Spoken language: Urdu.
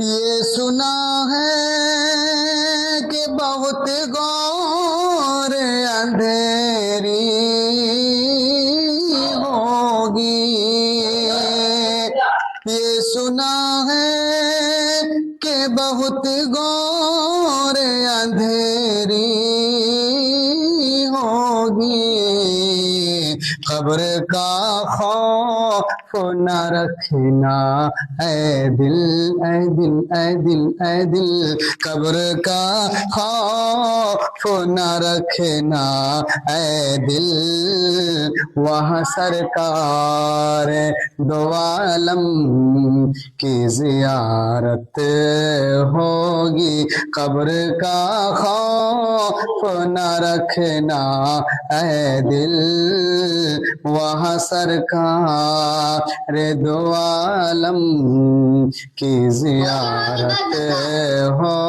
یہ سنا ہے کہ بہت غور اندھیری ہوگی، یہ سنا ہے کہ بہت غور اندھیری ہوگی، قبر کا خوف نہ رکھنا اے دل اے دل اے دل اے دل، قبر کا خوف نہ رکھنا اے دل، وہاں سرکار دو عالم کی زیارت ہوگی، قبر کا خوف نہ رکھنا اے دل، وہاں سرکار دو عالم کی زیارت ہو